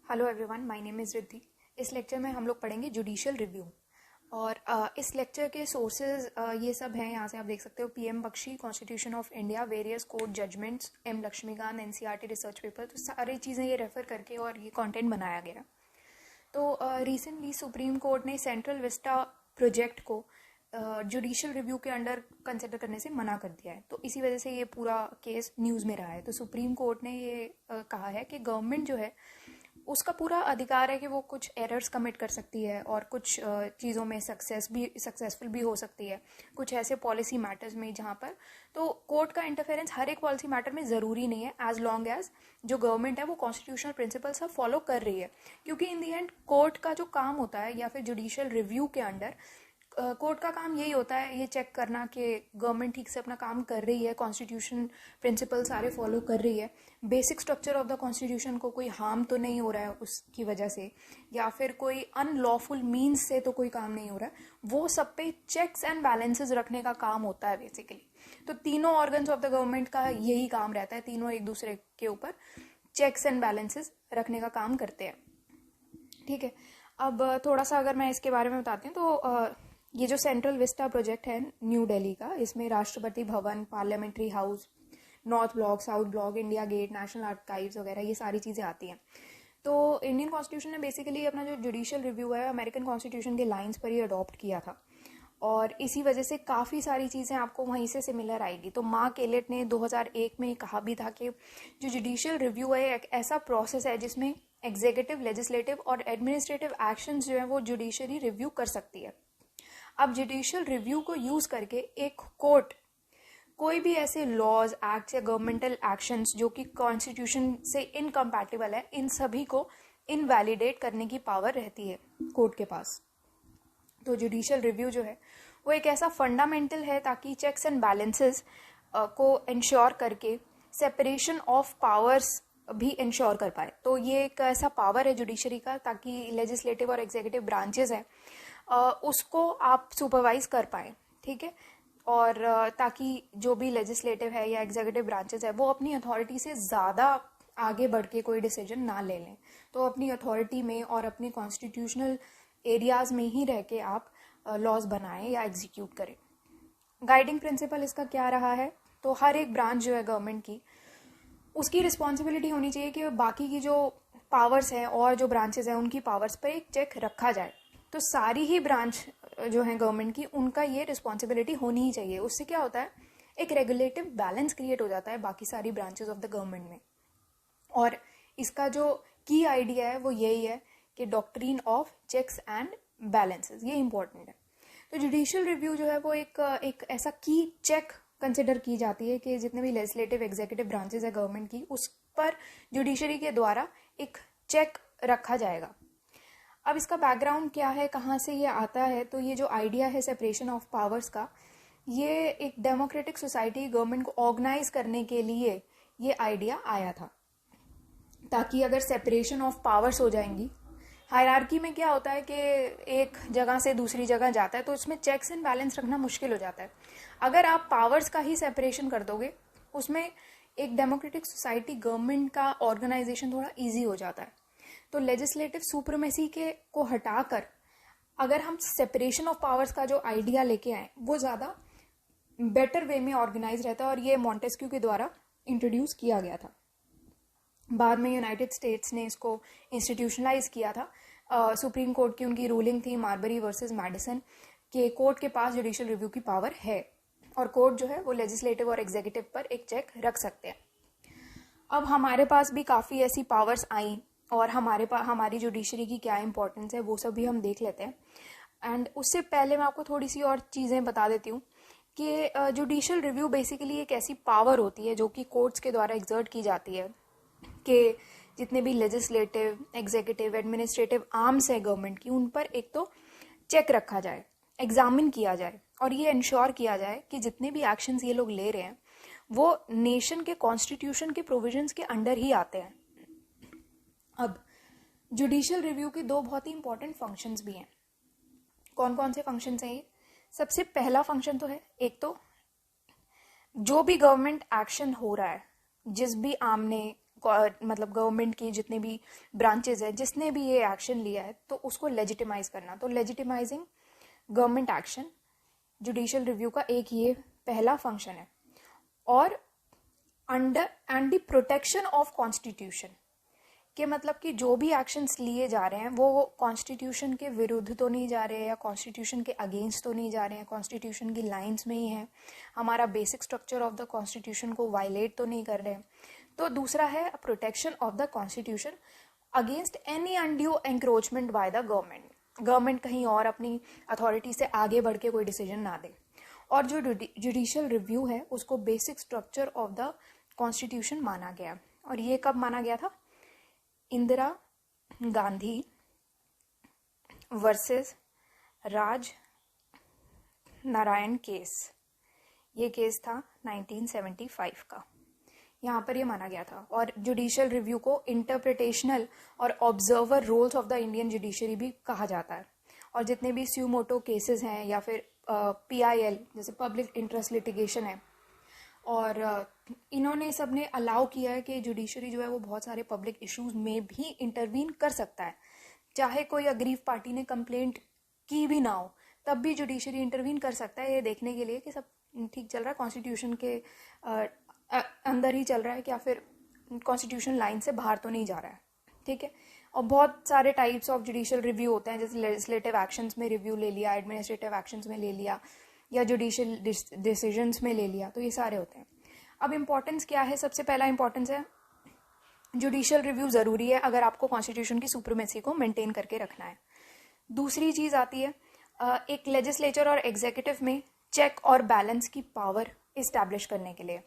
Hello everyone, my name is Riddhi. इस lecture में हम लोग पढ़ेंगे जुडिशियल रिव्यू। और इस लेक्चर के सोर्सेज ये सब हैं। यहाँ से आप देख सकते हो P M Bakshi, Constitution of India, various court judgments, M Laxmikanth, NCERT research paper. तो सारी चीज़ें ये रेफर करके और ये कंटेंट बनाया गया। तो रिसेंटली सुप्रीम कोर्ट ने सेंट्रल विस्टा प्रोजेक्ट को जुडिशियल रिव्यू के अंडर कंसिडर करने से मना कर दिया है। तो इसी वजह से ये पूरा केस न्यूज़ में रहा है। तो सुप्रीम कोर्ट ने ये कहा है कि गवर्नमेंट जो है उसका पूरा अधिकार है कि वो कुछ एरर्स कमिट कर सकती है और कुछ चीज़ों में सक्सेसफुल भी हो सकती है, कुछ ऐसे पॉलिसी मैटर्स में जहाँ पर तो कोर्ट का इंटरफेरेंस हर एक पॉलिसी मैटर में ज़रूरी नहीं है, एज लॉन्ग एज जो गवर्नमेंट है वो कॉन्स्टिट्यूशनल प्रिंसिपल सब फॉलो कर रही है। क्योंकि इन दी एंड कोर्ट का जो काम होता है या फिर जुडिशियल रिव्यू के अंडर कोर्ट का काम यही होता है, ये चेक करना कि गवर्नमेंट ठीक से अपना काम कर रही है, कॉन्स्टिट्यूशन प्रिंसिपल सारे फॉलो कर रही है, basic structure of the constitution को कोई हार्म तो नहीं हो रहा है उसकी वजह से, या फिर कोई अनलॉफुल मीन्स से तो कोई काम नहीं हो रहा है। वो सब पे चेक्स एंड बैलेंसेस रखने का काम होता है बेसिकली। तो तीनों ऑर्गन्स ऑफ द गवर्नमेंट का यही काम रहता है, तीनों एक दूसरे के ऊपर चेक्स एंड बैलेंसेस रखने का काम करते हैं। ठीक है, अब थोड़ा सा अगर मैं इसके बारे में बताती हूँ तो ये जो सेंट्रल विस्टा प्रोजेक्ट है न्यू दिल्ली का, इसमें Rashtrapati Bhavan, Parliamentary House, North Block, South Block, India Gate, National Archives वगैरह ये सारी चीज़ें आती हैं। तो इंडियन कॉन्स्टिट्यूशन ने बेसिकली अपना जो जुडिशियल रिव्यू है अमेरिकन कॉन्स्टिट्यूशन के लाइंस पर ही अडॉप्ट किया था, और इसी वजह से काफ़ी सारी चीज़ें आपको वहीं से सिमिलर आएगी। तो मार्क एलियट ने 2001 में कहा भी था कि जो जुडिशियल रिव्यू है एक ऐसा प्रोसेस है जिसमें एग्जीक्यूटिव, लेजिस्लेटिव और एडमिनिस्ट्रेटिव एक्शंस जो है वो जुडिशरी रिव्यू कर सकती है। अब जुडिशियल रिव्यू को यूज करके एक कोर्ट कोई भी ऐसे लॉज, एक्ट्स या गवर्नमेंटल एक्शंस जो कि कॉन्स्टिट्यूशन से इनकम्पैटिबल है, इन सभी को इनवैलिडेट करने की पावर रहती है कोर्ट के पास। तो जुडिशियल रिव्यू जो है वो एक ऐसा फंडामेंटल है ताकि चेक्स एंड बैलेंसेस को इंश्योर करके सेपरेशन ऑफ पावर्स भी इंश्योर कर पाए। तो ये एक ऐसा पावर है जुडिशरी का ताकि लेजिस्लेटिव और एग्जीक्यूटिव ब्रांचेस है उसको आप सुपरवाइज कर पाए। ठीक है, और ताकि जो भी लेजिस्लेटिव है या एग्जीक्यूटिव ब्रांचेस है वो अपनी अथॉरिटी से ज़्यादा आगे बढ़ के कोई डिसीजन ना ले लें। तो अपनी अथॉरिटी में और अपने कॉन्स्टिट्यूशनल एरियाज में ही रह के आप लॉज बनाएं या एग्जीक्यूट करें। गाइडिंग प्रिंसिपल इसका क्या रहा है, तो हर एक ब्रांच जो है गवर्नमेंट की उसकी रिस्पॉन्सिबिलिटी होनी चाहिए कि बाकी की जो पावर्स हैं और जो ब्रांचेस हैं उनकी पावर्स पर एक चेक रखा जाए। तो सारी ही ब्रांच जो है गवर्नमेंट की उनका ये रिस्पॉन्सिबिलिटी होनी ही चाहिए। उससे क्या होता है, एक रेगुलेटिव बैलेंस क्रिएट हो जाता है बाकी सारी ब्रांचेस ऑफ द गवर्नमेंट में। और इसका जो की आइडिया है वो यही है कि doctrine of checks and balances, ये इंपॉर्टेंट है। तो जुडिशियल रिव्यू जो है वो एक ऐसा की चेक कंसिडर की जाती है कि जितने भी लेजिस्लेटिव, एग्जीक्यूटिव ब्रांचेस है गवर्नमेंट की उस पर जुडिशरी के द्वारा एक चेक रखा जाएगा। अब इसका बैकग्राउंड क्या है, कहाँ से ये आता है, तो ये जो आइडिया है सेपरेशन ऑफ पावर्स का, ये एक डेमोक्रेटिक सोसाइटी गवर्नमेंट को ऑर्गेनाइज करने के लिए ये आइडिया आया था, ताकि अगर सेपरेशन ऑफ पावर्स हो जाएंगी, हायरार्की में क्या होता है कि एक जगह से दूसरी जगह जाता है तो इसमें चेक्स एंड बैलेंस रखना मुश्किल हो जाता है। अगर आप पावर्स का ही सेपरेशन कर दोगे उसमें एक डेमोक्रेटिक सोसाइटी गवर्नमेंट का ऑर्गेनाइजेशन थोड़ा ईजी हो जाता है। तो लेजिस्लेटिव सुप्रीमेसी के को हटाकर अगर हम सेपरेशन ऑफ पावर्स का जो आइडिया लेके आए वो ज़्यादा बेटर वे में ऑर्गेनाइज रहता है, और ये मॉन्टेस्क्यू के द्वारा इंट्रोड्यूस किया गया था। बाद में यूनाइटेड स्टेट्स ने इसको इंस्टीट्यूशनलाइज किया था। सुप्रीम कोर्ट की उनकी रूलिंग थी मार्बरी वर्सेस मैडिसन कि कोर्ट के पास जुडिशियल रिव्यू की पावर है और कोर्ट जो है वो लेजिस्लेटिव और एग्जीक्यूटिव पर एक चेक रख सकते हैं। अब हमारे पास भी काफ़ी ऐसी पावर्स आई और हमारी जुडिशरी की क्या इंपॉर्टेंस है वो सब भी हम देख लेते हैं। एंड उससे पहले मैं आपको थोड़ी सी और चीज़ें बता देती हूँ कि जुडिशियल रिव्यू बेसिकली एक ऐसी पावर होती है जो कि कोर्ट्स के द्वारा एग्जर्ट की जाती है कि जितने भी लेजिस्लेटिव, एग्जीक्यूटिव, एडमिनिस्ट्रेटिव आर्म्स है गवर्नमेंट की उन पर एक तो चेक रखा जाए, एग्जामिन किया जाए और ये इंश्योर किया जाए कि जितने भी एक्शंस ये लोग ले रहे हैं वो नेशन के कॉन्स्टिट्यूशन के प्रोविजंस के अंडर ही आते हैं। अब जुडिशियल रिव्यू के दो बहुत ही इंपॉर्टेंट फंक्शंस भी हैं। कौन कौन से फंक्शंस हैं ये? सबसे पहला फंक्शन तो है, एक तो जो भी गवर्नमेंट एक्शन हो रहा है, जिस भी आर्म ने मतलब गवर्नमेंट की जितने भी ब्रांचेज है, जिसने भी ये एक्शन लिया है, तो उसको लेजिटिमाइज करना। तो legitimising government action judicial review का एक ये पहला फंक्शन है। और under and the protection of constitution के मतलब कि जो भी एक्शंस लिए जा रहे हैं वो कॉन्स्टिट्यूशन के विरुद्ध तो नहीं जा रहे हैं या कॉन्स्टिट्यूशन के अगेंस्ट तो नहीं जा रहे हैं, कॉन्स्टिट्यूशन की लाइंस में ही है, हमारा basic structure of the constitution को वायलेट तो नहीं कर रहे हैं। तो दूसरा है protection of the constitution against any undue encroachment by the government कहीं और अपनी अथॉरिटी से आगे बढ़ के कोई डिसीजन ना दे। और जो जुडिशियल रिव्यू है उसको basic structure of the constitution माना गया। और ये कब माना गया था? इंदिरा गांधी वर्सेस राज नारायण केस, ये केस था 1975 का, यहाँ पर ये माना गया था। और जुडिशियल रिव्यू को इंटरप्रिटेशनल और observer roles of the Indian judiciary भी कहा जाता है। और जितने भी स्यूमोटो केसेस हैं या फिर PIL जैसे पब्लिक इंटरेस्ट लिटिगेशन है, और इन्होंने सबने अलाउ किया है कि जुडिशरी जो है वो बहुत सारे पब्लिक इश्यूज में भी इंटरवीन कर सकता है, चाहे कोई अग्रीव पार्टी ने कंप्लेंट की भी ना हो तब भी जुडिशरी इंटरवीन कर सकता है, ये देखने के लिए कि सब ठीक चल रहा है, कॉन्स्टिट्यूशन के अंदर ही चल रहा है या फिर कॉन्स्टिट्यूशन लाइन से बाहर तो नहीं जा रहा है। ठीक है। और बहुत सारे टाइप्स ऑफ जुडिशियल रिव्यू होते हैं, जैसे लेजिस्लेटिव एक्शंस में रिव्यू ले लिया, एडमिनिस्ट्रेटिव एक्शंस में ले लिया, या जुडिशियल डिसीजंस में ले लिया, तो ये सारे होते हैं। अब इम्पोर्टेंस क्या है? सबसे पहला इम्पोर्टेंस है जुडिशियल रिव्यू ज़रूरी है अगर आपको कॉन्स्टिट्यूशन की सुप्रीमेसी को मेंटेन करके रखना है। दूसरी चीज़ आती है एक लेजिस्लेचर और एग्जीक्यूटिव में चेक और बैलेंस की पावर इस्टेब्लिश करने के लिए।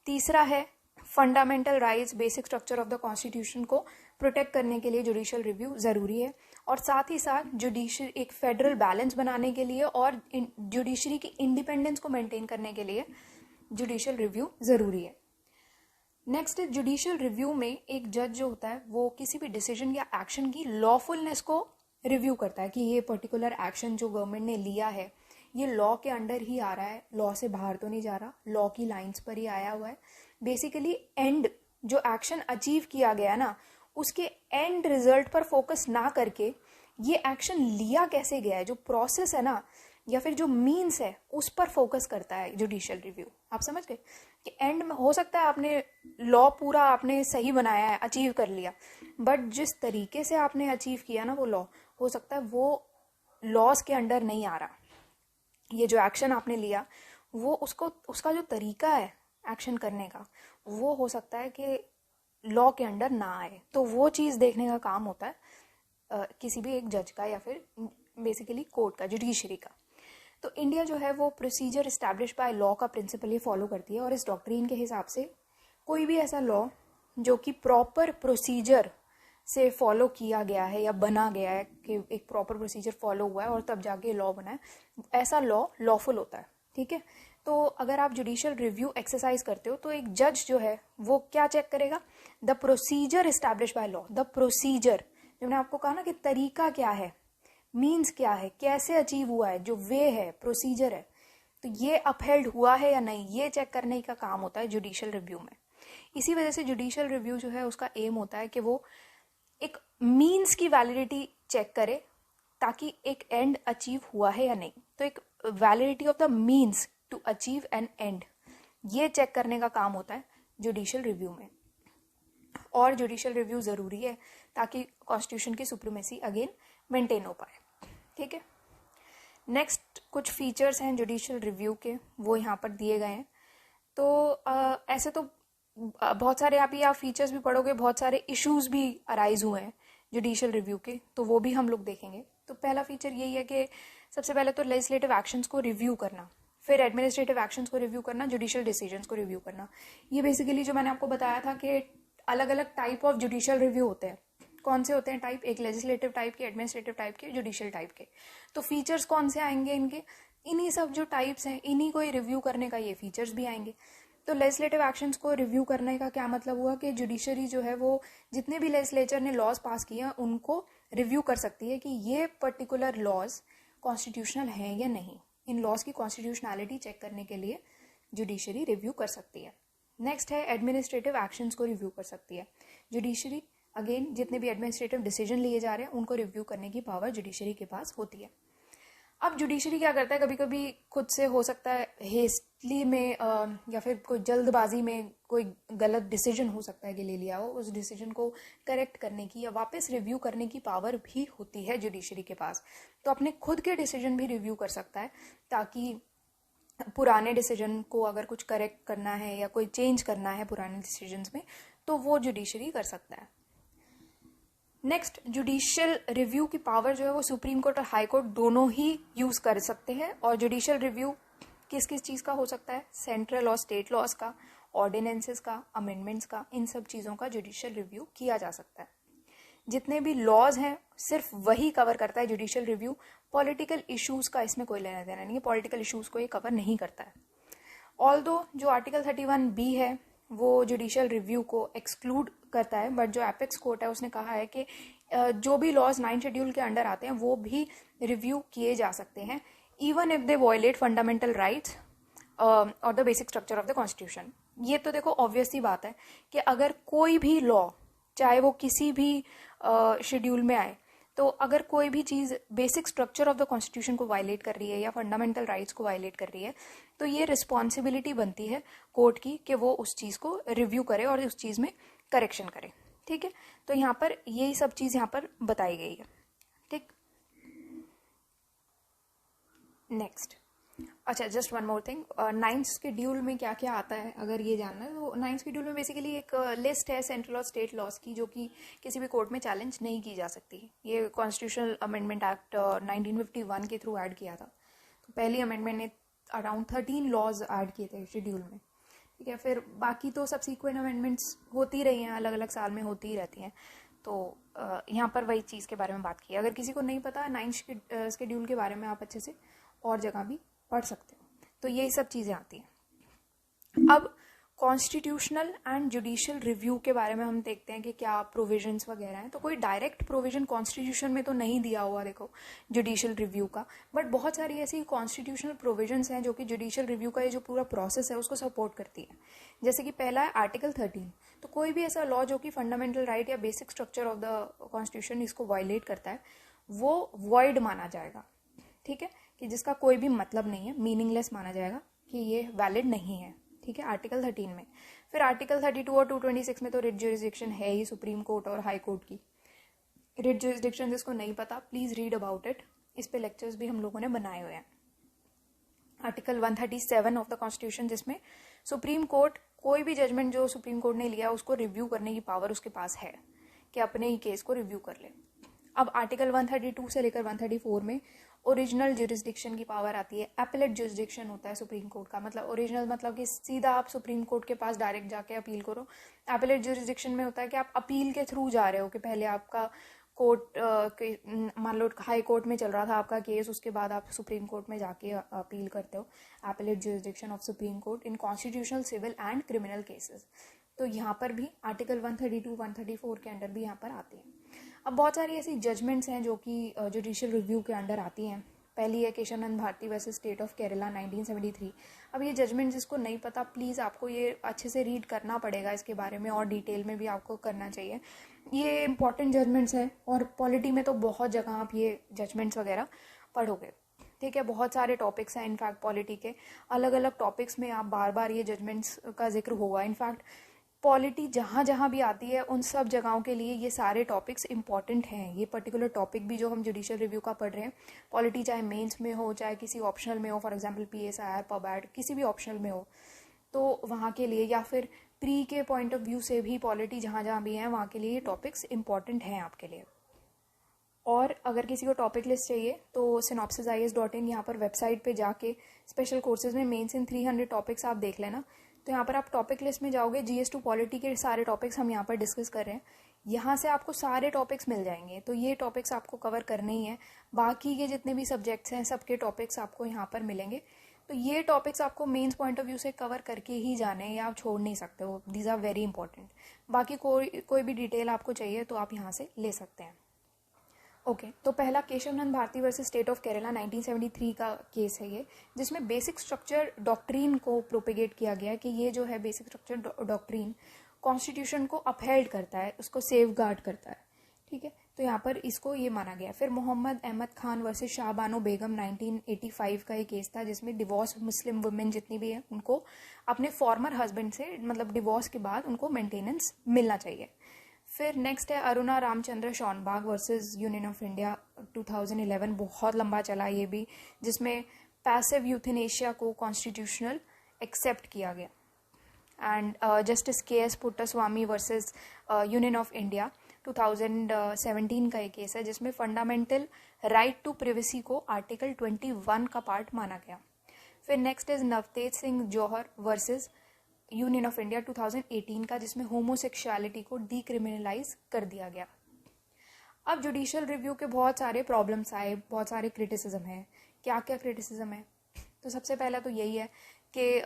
तीसरा है fundamental rights, basic structure of the constitution को प्रोटेक्ट करने के लिए जुडिशियल रिव्यू ज़रूरी है। और साथ ही साथ जुडिशरी एक फेडरल बैलेंस बनाने के लिए और जुडिशरी की इंडिपेंडेंस को मेंटेन करने के लिए जुडिशियल रिव्यू ज़रूरी है। नेक्स्ट, जुडिशियल रिव्यू में एक जज जो होता है वो किसी भी डिसीजन या एक्शन की लॉफुलनेस को रिव्यू करता है कि ये पर्टिकुलर एक्शन जो गवर्नमेंट ने लिया है ये लॉ के अंडर ही आ रहा है, लॉ से बाहर तो नहीं जा रहा, लॉ की लाइंस पर ही आया हुआ है। बेसिकली एंड जो एक्शन अचीव किया गया ना, उसके एंड रिजल्ट पर फोकस ना करके ये एक्शन लिया कैसे गया है, जो प्रोसेस है ना या फिर जो मीन्स है उस पर फोकस करता है जुडिशियल रिव्यू। आप समझ गए कि एंड में हो सकता है आपने लॉ पूरा आपने सही बनाया है, अचीव कर लिया, बट जिस तरीके से आपने अचीव किया ना वो लॉ, हो सकता है वो लॉज के अंडर नहीं आ रहा। ये जो एक्शन आपने लिया वो उसका जो तरीका है एक्शन करने का वो हो सकता है कि लॉ के अंडर ना आए, तो वो चीज़ देखने का काम होता है किसी भी एक जज का या फिर बेसिकली कोर्ट का, जुडिशरी का। तो इंडिया जो है वो प्रोसीजर इस्टेब्लिश बाय लॉ का प्रिंसिपल ये फॉलो करती है, और इस डॉक्ट्रिन के हिसाब से कोई भी ऐसा लॉ जो कि प्रॉपर प्रोसीजर से फॉलो किया गया है या बना गया है कि एक प्रॉपर प्रोसीजर फॉलो हुआ है और तब जाके लॉ बना है, ऐसा लॉ लॉफुल होता है। ठीक है। तो अगर आप जुडिशियल रिव्यू एक्सरसाइज करते हो तो एक जज जो है वो क्या चेक करेगा? The procedure establish by law, the procedure, जो मैंने आपको कहा ना कि तरीका क्या है, मीन्स क्या है, कैसे अचीव हुआ है, जो वे है, प्रोसीजर है, तो ये अपहेल्ड हुआ है या नहीं, ये चेक करने का काम होता है जुडिशियल रिव्यू में। इसी वजह से जुडिशियल रिव्यू जो है उसका एम होता है कि वो एक मीन्स की वैलिडिटी चेक करे ताकि एक एंड अचीव हुआ है या नहीं। तो एक validity of the means to achieve an end, ये चेक करने का काम होता है जुडिशियल रिव्यू में। और जुडिशियल रिव्यू ज़रूरी है ताकि कॉन्स्टिट्यूशन की सुप्रीमेसी अगेन मेंटेन हो पाए। ठीक है। नेक्स्ट कुछ फीचर्स हैं जुडिशियल रिव्यू के, वो यहाँ पर दिए गए हैं। तो ऐसे तो बहुत सारे आप फीचर्स भी पढ़ोगे, बहुत सारे इश्यूज भी अराइज हुए हैं जुडिशियल रिव्यू के, तो वो भी हम लोग देखेंगे। तो पहला फीचर यही है कि सबसे पहले तो लेजिस्लेटिव एक्शंस को रिव्यू करना, फिर एडमिनिस्ट्रेटिव एक्शंस को रिव्यू करना, जुडिशियल डिसीजंस को रिव्यू करना। ये बेसिकली जो मैंने आपको बताया था कि अलग अलग टाइप ऑफ जुडिशियल रिव्यू होते हैं। कौन से होते हैं टाइप? एक लेजिस्लेटिव टाइप के, एडमिनिस्ट्रेटिव टाइप के, जुडिशियल टाइप के। तो फीचर्स कौन से आएंगे इनके? इन्हीं सब जो टाइप्स हैं इन्हीं को ही रिव्यू करने का ये फीचर्स भी आएंगे। तो लेजिस्लेटिव एक्शंस को रिव्यू करने का क्या मतलब हुआ कि जुडिशरी जो है वो जितने भी लेजिस्लेचर ने लॉज पास किए हैं उनको रिव्यू कर सकती है कि ये पर्टिकुलर लॉज कॉन्स्टिट्यूशनल हैं या नहीं। इन लॉज की कॉन्स्टिट्यूशनैलिटी चेक करने के लिए जुडिशरी रिव्यू कर सकती है। नेक्स्ट है एडमिनिस्ट्रेटिव एक्शंस को रिव्यू कर सकती है। जुडिशरी अगेन जितने भी एडमिनिस्ट्रेटिव डिसीजन लिए जा रहे हैं उनको रिव्यू करने की पावर जुडिशरी के पास होती है। अब जुडिशरी क्या करता है, कभी कभी खुद से हो सकता है हेस्टली में या फिर कोई जल्दबाजी में कोई गलत डिसीजन हो सकता है कि ले लिया हो, उस डिसीजन को करेक्ट करने की या वापस रिव्यू करने की पावर भी होती है जुडिशरी के पास। तो अपने खुद के डिसीजन भी रिव्यू कर सकता है, ताकि पुराने डिसीजन को अगर कुछ करेक्ट करना है या कोई चेंज करना है पुराने डिसीजंस में तो वो जुडिशरी कर सकता है। नेक्स्ट, जुडिशियल रिव्यू की पावर जो है वो सुप्रीम कोर्ट और हाई कोर्ट दोनों ही यूज कर सकते हैं। और जुडिशियल रिव्यू किस किस चीज का हो सकता है, सेंट्रल और स्टेट लॉज का, ऑर्डिनेंसेस का, अमेंडमेंट्स का, इन सब चीजों का जुडिशियल रिव्यू किया जा सकता है। जितने भी लॉज हैं सिर्फ वही कवर करता है जुडिशियल रिव्यू। पॉलिटिकल इश्यूज का इसमें कोई लेना देना नहीं है, पॉलिटिकल इश्यूज को ये कवर नहीं करता है। ऑल्दो जो आर्टिकल 31B है वो जुडिशियल रिव्यू को एक्सक्लूड करता है, बट जो एपेक्स कोर्ट है उसने कहा है कि जो भी लॉज 9 शेड्यूल के अंडर आते हैं वो भी रिव्यू किए जा सकते हैं, even if they violate fundamental rights और the basic structure of the constitution. ये तो देखो ऑब्वियस सी बात है कि अगर कोई भी लॉ चाहे वो किसी भी शेड्यूल में आए, तो अगर कोई भी चीज़ basic structure of the constitution को वायलेट कर रही है या फंडामेंटल राइट्स को वायलेट कर रही है, तो ये रिस्पॉन्सिबिलिटी बनती है कोर्ट की कि वो उस चीज़ को रिव्यू करे और उस चीज़ में करेक्शन करे। ठीक है, तो यहाँ पर यही सब चीज़ यहाँ पर बताई गई है। ठीक, नेक्स्ट, अच्छा just one more thing, 9th schedule में क्या क्या आता है अगर ये जानना है तो 9th शेड्यूल में बेसिकली एक लिस्ट है सेंट्रल और स्टेट लॉज की जो कि किसी भी कोर्ट में चैलेंज नहीं की जा सकती। ये कॉन्स्टिट्यूशनल अमेंडमेंट एक्ट 1951 के थ्रू ऐड किया था। तो पहली अमेंडमेंट ने अराउंड 13 लॉज ऐड किए थे शेड्यूल में। ठीक है, फिर बाकी तो सब्सिक्वेंट अमेंडमेंट्स होती रही हैं, अलग अलग साल में होती ही रहती हैं। तो यहाँ पर वही चीज़ के बारे में बात की। अगर किसी को नहीं पता 9th शेड्यूल के बारे में आप अच्छे से और जगह भी पढ़ सकते हो। तो यही सब चीज़ें आती हैं। अब कॉन्स्टिट्यूशनल एंड जुडिशियल रिव्यू के बारे में हम देखते हैं कि क्या प्रोविजंस वगैरह हैं। तो कोई डायरेक्ट प्रोविजन कॉन्स्टिट्यूशन में तो नहीं दिया हुआ देखो जुडिशियल रिव्यू का, बट बहुत सारी ऐसी कॉन्स्टिट्यूशनल प्रोविजंस हैं जो कि जुडिशियल रिव्यू का ये जो पूरा प्रोसेस है उसको सपोर्ट करती है। जैसे कि पहला है आर्टिकल 13। तो कोई भी ऐसा लॉ जो कि फंडामेंटल राइट या basic structure of the constitution इसको वायलेट करता है वो वॉइड माना जाएगा। ठीक है, कि जिसका कोई भी मतलब नहीं है, मीनिंगलेस माना जाएगा कि ये वैलिड नहीं है। ठीक है, आर्टिकल 13 में। फिर आर्टिकल 32 और 226 में तो रिट ज्यूरिसडिक्शन है ही सुप्रीम कोर्ट और हाई कोर्ट की। रिट ज्यूरिसडिक्शन जिसको नहीं पता प्लीज रीड अबाउट इट, इस पे लेक्चर्स भी हम लोगों ने बनाए हुए हैं। आर्टिकल 137 ऑफ द कॉन्स्टिट्यूशन जिसमें सुप्रीम कोर्ट कोई भी जजमेंट जो सुप्रीम कोर्ट ने लिया उसको रिव्यू करने की पावर उसके पास है कि अपने ही केस को रिव्यू कर ले। अब आर्टिकल 132 से लेकर 134 में ओरिजिनल ज्यूरिसडिक्शन की पावर आती है। एपेलेट ज्यूरिसडिक्शन होता है सुप्रीम कोर्ट का, मतलब ओरिजिनल मतलब कि सीधा आप सुप्रीम कोर्ट के पास डायरेक्ट जाके अपील करो। एपेलेट ज्यूरिसडिक्शन में होता है कि आप अपील के थ्रू जा रहे हो, कि पहले आपका कोर्ट मान लो हाई कोर्ट में चल रहा था आपका केस, उसके बाद आप सुप्रीम कोर्ट में जाके अपील करते हो। Appellate jurisdiction of Supreme Court in constitutional, civil and criminal cases. तो यहाँ पर भी आर्टिकल 132, 134 के अंडर भी यहाँ पर आते हैं। अब बहुत सारी ऐसी जजमेंट्स हैं जो कि जुडिशियल रिव्यू के अंडर आती हैं। पहली है Kesavananda Bharati versus State of Kerala 1973। अब ये जजमेंट जिसको नहीं पता प्लीज़ आपको ये अच्छे से रीड करना पड़ेगा, इसके बारे में और डिटेल में भी आपको करना चाहिए। ये इंपॉर्टेंट जजमेंट्स हैं और पॉलिटी में तो बहुत जगह आप ये जजमेंट्स वगैरह पढ़ोगे। ठीक है, बहुत सारे टॉपिक्स हैं इनफैक्ट पॉलिटी के, अलग अलग टॉपिक्स में आप बार बार ये जजमेंट्स का जिक्र होगा। इनफैक्ट पॉलिटी जहाँ जहाँ भी आती है उन सब जगहों के लिए ये सारे टॉपिक्स इंपॉर्टेंट हैं। ये पर्टिकुलर टॉपिक भी जो हम जुडिशियल रिव्यू का पढ़ रहे हैं, पॉलिटी चाहे मेंस में हो चाहे किसी ऑप्शनल में हो, फॉर एग्जांपल PSIR, पबैट, किसी भी ऑप्शनल में हो, तो वहाँ के लिए या फिर प्री के पॉइंट ऑफ व्यू से भी पॉलिटी जहाँ जहाँ भी है वहाँ के लिए ये टॉपिक्स इंपॉर्टेंट हैं आपके लिए। और अगर किसी को टॉपिक लिस्ट चाहिए तो synopsisis.in यहाँ पर वेबसाइट पे जाके स्पेशल कोर्सेज में मेंस इन 300 टॉपिक्स आप देख लेना। तो यहाँ पर आप टॉपिक लिस्ट में जाओगे, GS2 पॉलिटी के सारे टॉपिक्स हम यहाँ पर डिस्कस कर रहे हैं, यहाँ से आपको सारे टॉपिक्स मिल जाएंगे। तो ये टॉपिक्स आपको कवर करने ही है। बाकी के जितने भी सब्जेक्ट्स हैं सबके टॉपिक्स आपको यहाँ पर मिलेंगे। तो ये टॉपिक्स आपको मेंस पॉइंट ऑफ व्यू से कवर करके ही जाने हैं, या आप छोड़ नहीं सकते हो। These are very important. बाकी कोई भी डिटेल आपको चाहिए तो आप यहाँ से ले सकते हैं। ओके, तो पहला Kesavananda Bharati versus State of Kerala 1973 का केस है ये, जिसमें बेसिक स्ट्रक्चर डॉक्ट्रीन को प्रोपेगेट किया गया कि ये जो है बेसिक स्ट्रक्चर डॉक्ट्रीन कॉन्स्टिट्यूशन को अपहेल्ड करता है, उसको सेव गार्ड करता है, ठीक है। तो यहाँ पर इसको ये माना गया। फिर मोहम्मद अहमद खान वर्सेस शाहबानो बेगम 1985 का एक केस था, जिसमें डिवोर्स मुस्लिम वुमेन जितनी भी है उनको अपने फॉर्मर हस्बैंड से, मतलब डिवोर्स के बाद उनको मेंटेनेंस मिलना चाहिए। फिर नेक्स्ट है Aruna Ramchandra Shanbaug versus union of India 2011, बहुत लंबा चला ये भी, जिसमें पैसिव यूथेनेशिया को कॉन्स्टिट्यूशनल एक्सेप्ट किया गया। And justice K S. Puttaswamy versus union of India 2017 का एक केस है, जिसमें फंडामेंटल राइट टू प्रिवेसी को आर्टिकल 21 का पार्ट माना गया। फिर next is Navtej Singh Johar versus union of India 2018 का, जिसमें होमोसेक्सुअलिटी को डीक्रिमिनलाइज कर दिया गया। अब जुडिशियल रिव्यू के बहुत सारे प्रॉब्लम्स आए, बहुत सारे क्रिटिसिज्म हैं। क्या क्या क्रिटिसिज्म है? तो सबसे पहला तो यही है कि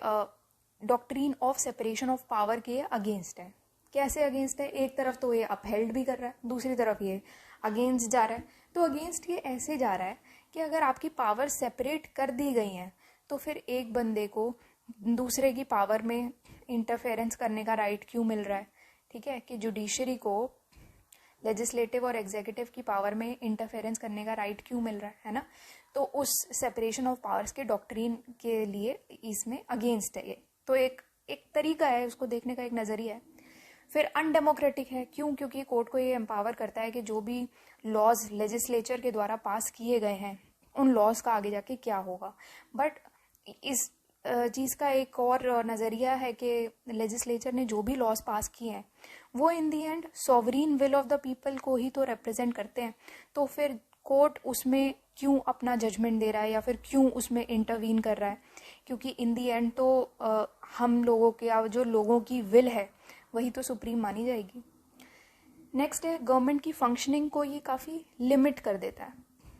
doctrine of separation of power के अगेंस्ट है। कैसे अगेंस्ट है? एक तरफ तो ये अपहेल्ड भी कर रहा है, दूसरी तरफ ये अगेंस्ट जा रहा है। तो अगेंस्ट ये ऐसे जा रहा है कि अगर आपकी पावर सेपरेट कर दी गई हैं तो फिर एक बंदे को दूसरे की पावर में इंटरफेरेंस करने का राइट क्यों मिल रहा है? ठीक है, कि जुडिशरी को लेजिस्लेटिव और एग्जीक्यूटिव की पावर में इंटरफेरेंस करने का राइट क्यों मिल रहा है ना? तो उस सेपरेशन ऑफ पावर्स के डॉक्ट्रीन के लिए इसमें अगेंस्ट है ये। तो एक तरीका है, उसको देखने का एक नजरिया है। फिर अनडेमोक्रेटिक है, क्यों? क्योंकि कोर्ट को ये एम्पावर करता है कि जो भी लॉज लेजिस्लेचर के द्वारा पास किए गए हैं उन लॉज का आगे जाके क्या होगा। बट इस चीज़ का एक और नज़रिया है कि लेजिस्लेचर ने जो भी लॉज पास किए हैं वो in the end sovereign will of the people को ही तो रिप्रेजेंट करते हैं। तो फिर कोर्ट उसमें क्यों अपना जजमेंट दे रहा है या फिर क्यों उसमें इंटरवीन कर रहा है? क्योंकि इन दी एंड तो हम लोगों के या जो लोगों की विल है वही तो सुप्रीम मानी जाएगी। नेक्स्ट है गवर्नमेंट की फंक्शनिंग को ये काफ़ी लिमिट कर देता है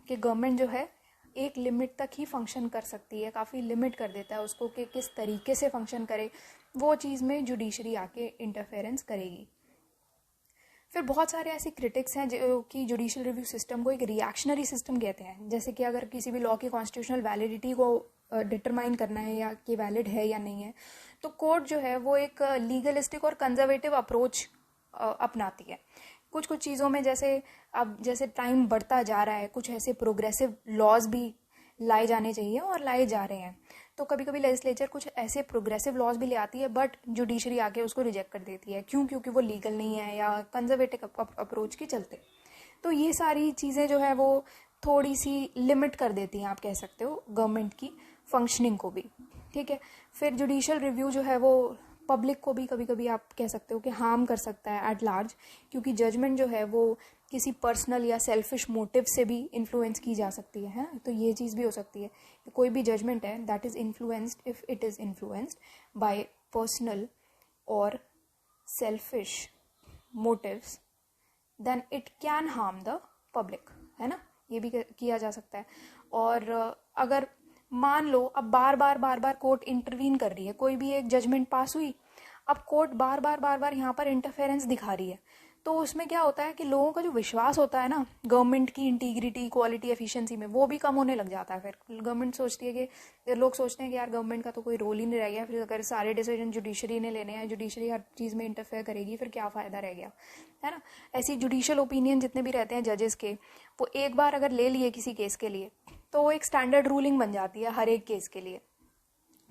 कि गवर्नमेंट जो है एक लिमिट तक ही फंक्शन कर सकती है, काफ़ी लिमिट कर देता है उसको कि किस तरीके से फंक्शन करे, वो चीज़ में जुडिशरी आके इंटरफेरेंस करेगी। फिर बहुत सारे ऐसे क्रिटिक्स हैं जो कि जुडिशियल रिव्यू सिस्टम को एक रिएक्शनरी सिस्टम कहते हैं। जैसे कि अगर किसी भी लॉ की कॉन्स्टिट्यूशनल वैलिडिटी को डिटरमाइन करना है या कि वैलिड है या नहीं है, तो कोर्ट जो है वो एक लीगलिस्टिक और कंजर्वेटिव अप्रोच अपनाती है। कुछ चीज़ों में जैसे टाइम बढ़ता जा रहा है, कुछ ऐसे प्रोग्रेसिव लॉज भी लाए जाने चाहिए और लाए जा रहे हैं। तो कभी कभी लेजिस्लेचर कुछ ऐसे प्रोग्रेसिव लॉज भी ले आती है, बट जुडिशरी आके उसको रिजेक्ट कर देती है। क्यों? क्योंकि वो लीगल नहीं है या कंजर्वेटिव अप्रोच के चलते। तो ये सारी चीज़ें जो है वो थोड़ी सी लिमिट कर देती हैं, आप कह सकते हो, गवर्नमेंट की फंक्शनिंग को भी। ठीक है। फिर जुडिशियल रिव्यू जो है वो पब्लिक को भी कभी कभी आप कह सकते हो कि हार्म कर सकता है एट लार्ज, क्योंकि जजमेंट जो है वो किसी पर्सनल या सेल्फिश मोटिव से भी इन्फ्लुएंस की जा सकती है। तो ये चीज़ भी हो सकती है कि कोई भी जजमेंट है that is influenced, if it is influenced by personal और selfish motives, then it can harm the public, है ना? ये भी किया जा सकता है। और अगर मान लो अब बार बार कोर्ट इंटरवीन कर रही है, कोई भी एक जजमेंट पास हुई, अब कोर्ट बार बार यहाँ पर इंटरफेरेंस दिखा रही है, तो उसमें क्या होता है कि लोगों का जो विश्वास होता है ना गवर्नमेंट की इंटीग्रिटी, क्वालिटी, एफिशिएंसी में, वो भी कम होने लग जाता है। फिर गवर्नमेंट सोचती है कि लोग सोचते हैं कि यार गवर्नमेंट का तो कोई रोल ही नहीं रह गया, फिर अगर सारे डिसीजन जुडिशरी ने लेने हैं, जुडिशरी हर चीज़ में इंटरफेयर करेगी, फिर क्या फ़ायदा रह गया, है ना? ऐसी जुडिशियल ओपिनियन जितने भी रहते हैं जजेस के, वो एक बार अगर ले लिए किसी केस के लिए तो वो एक स्टैंडर्ड रूलिंग बन जाती है हर एक केस के लिए।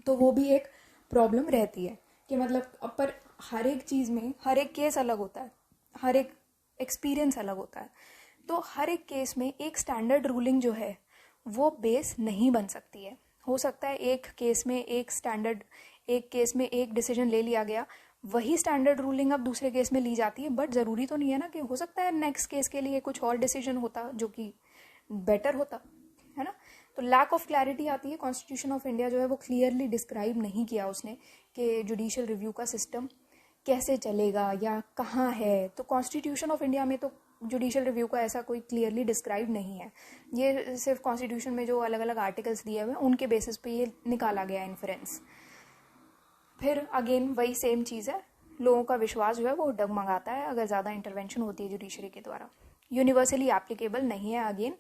तो वो भी एक प्रॉब्लम रहती है कि मतलब पर हर एक चीज़ में हर एक केस अलग होता है, हर एक एक्सपीरियंस अलग होता है। तो हर एक केस में एक स्टैंडर्ड रूलिंग जो है वो बेस नहीं बन सकती है। हो सकता है एक केस में एक केस में एक डिसीजन ले लिया गया, वही स्टैंडर्ड रूलिंग अब दूसरे केस में ली जाती है, बट ज़रूरी तो नहीं है ना कि हो सकता है नेक्स्ट केस के लिए कुछ और डिसीजन होता जो कि बेटर होता, है ना? तो लैक ऑफ क्लैरिटी आती है। कॉन्स्टिट्यूशन ऑफ इंडिया जो है वो क्लियरली डिस्क्राइब नहीं किया उसने कि जुडिशियल रिव्यू का सिस्टम कैसे चलेगा या कहाँ है। तो कॉन्स्टिट्यूशन ऑफ इंडिया में तो जुडिशियल रिव्यू का ऐसा कोई क्लियरली डिस्क्राइब नहीं है। ये सिर्फ कॉन्स्टिट्यूशन में जो अलग अलग आर्टिकल्स दिए हुए हैं उनके बेसिस पे ये निकाला गया इन्फ्रेंस। फिर अगेन वही सेम चीज़ है, लोगों का विश्वास जो है वो डगमगाता है अगर ज़्यादा इंटरवेंशन होती है जुडिशरी के द्वारा। यूनिवर्सली एप्लीकेबल नहीं है, अगेन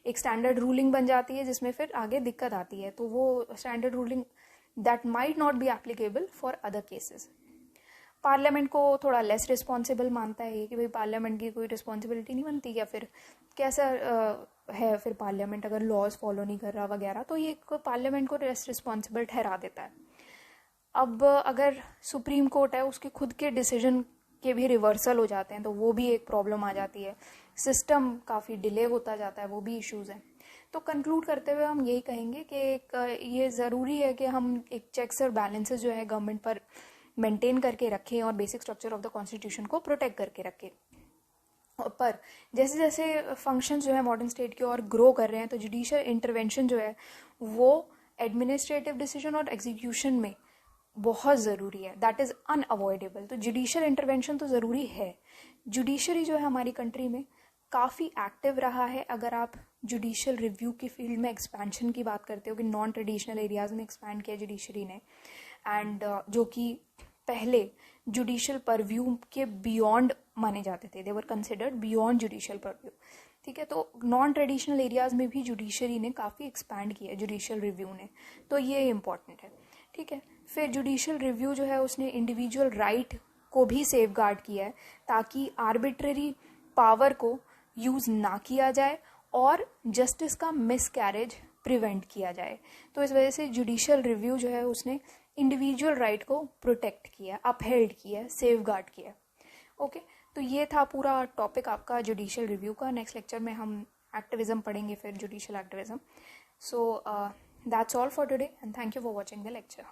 एक स्टैंडर्ड रूलिंग बन जाती है जिसमें फिर आगे दिक्कत आती है। तो वो standard ruling that might not be applicable for other cases. Parliament को थोड़ा लेस रिस्पॉन्सिबल मानता है ये कि भाई पार्लियामेंट की कोई रिस्पॉन्सिबिलिटी नहीं बनती, या फिर कैसा है फिर पार्लियामेंट अगर लॉज फॉलो नहीं कर रहा वगैरह, तो ये पार्लियामेंट को लेस रिस्पॉन्सिबल ठहरा देता है। अब अगर सुप्रीम कोर्ट है उसके खुद के डिसीजन के भी रिवर्सल हो जाते हैं तो वो भी एक प्रॉब्लम आ जाती है, सिस्टम काफ़ी डिले होता जाता है, वो भी इश्यूज़ हैं। तो कंक्लूड करते हुए हम यही कहेंगे कि ये ज़रूरी है कि हम एक चेक्स और बैलेंसेस जो है गवर्नमेंट पर मेंटेन करके रखें और basic structure of the constitution को प्रोटेक्ट करके रखें। पर जैसे जैसे फंक्शन जो है मॉडर्न स्टेट की और ग्रो कर रहे हैं तो जुडिशियल इंटरवेंशन जो है वो एडमिनिस्ट्रेटिव डिसीजन और एग्जीक्यूशन में बहुत ज़रूरी है, दैट इज़ अनअवॉइडेबल। तो जुडिशियल इंटरवेंशन तो ज़रूरी है। जुडिशरी जो है हमारी कंट्री में काफ़ी एक्टिव रहा है। अगर आप जुडिशियल रिव्यू की फील्ड में एक्सपेंशन की बात करते हो कि नॉन ट्रेडिशनल एरियाज़ में एक्सपैंड किया जुडिशरी ने, एंड जो कि पहले जुडिशियल परव्यू के बियॉन्ड माने जाते थे, they were considered beyond judicial purview. ठीक है, तो नॉन ट्रेडिशनल एरियाज़ में भी जुडिशरी ने काफ़ी एक्सपैंड किया है जुडिशियल रिव्यू ने, तो ये इम्पॉर्टेंट है। ठीक है, फिर जुडिशियल रिव्यू जो है उसने इंडिविजुअल राइट को भी सेफगार्ड किया है ताकि आर्बिट्ररी पावर को यूज़ ना किया जाए और जस्टिस का मिसकैरेज प्रिवेंट किया जाए। तो इस वजह से जुडिशियल रिव्यू जो है उसने इंडिविजुअल राइट को प्रोटेक्ट किया, अपहेल्ड किया, सेफगार्ड किया। ओके, तो ये था पूरा टॉपिक आपका जुडिशियल रिव्यू का। नेक्स्ट लेक्चर में हम एक्टिविज्म पढ़ेंगे, फिर judicial activism. So that's all for today and thank you for watching the lecture.